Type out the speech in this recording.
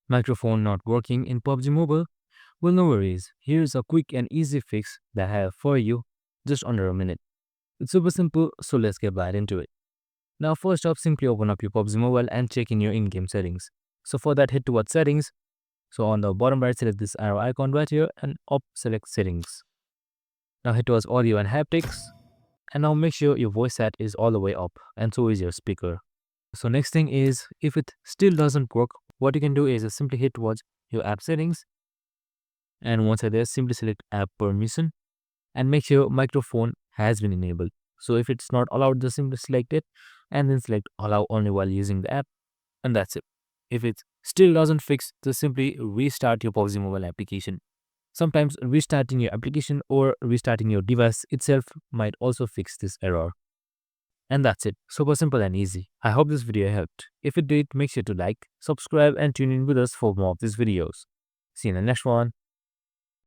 Microphone not working in PUBG Mobile? Well, no worries. Here's a quick and easy fix that I have for you just under a minute. It's super simple, so let's get right into it. Now, first up, simply open up your PUBG Mobile and check in your in-game settings. So for that, head towards settings. So on the bottom right, select this arrow icon right here and up select settings. Now head towards audio and haptics. And now make sure your voice set is all the way up and so is your speaker. So next thing is, if it still doesn't work, what you can do is simply hit towards your app settings. And once you're there, simply select app permission and make sure microphone has been enabled. So if it's not allowed, just simply select it and then select allow only while using the app, and that's it. If it still doesn't fix, just simply restart your PUBG Mobile application. Sometimes restarting your application or restarting your device itself might also fix this error. And that's it. Super simple and easy. I hope this video helped. If it did, make sure to like, subscribe and tune in with us for more of these videos. See you in the next one.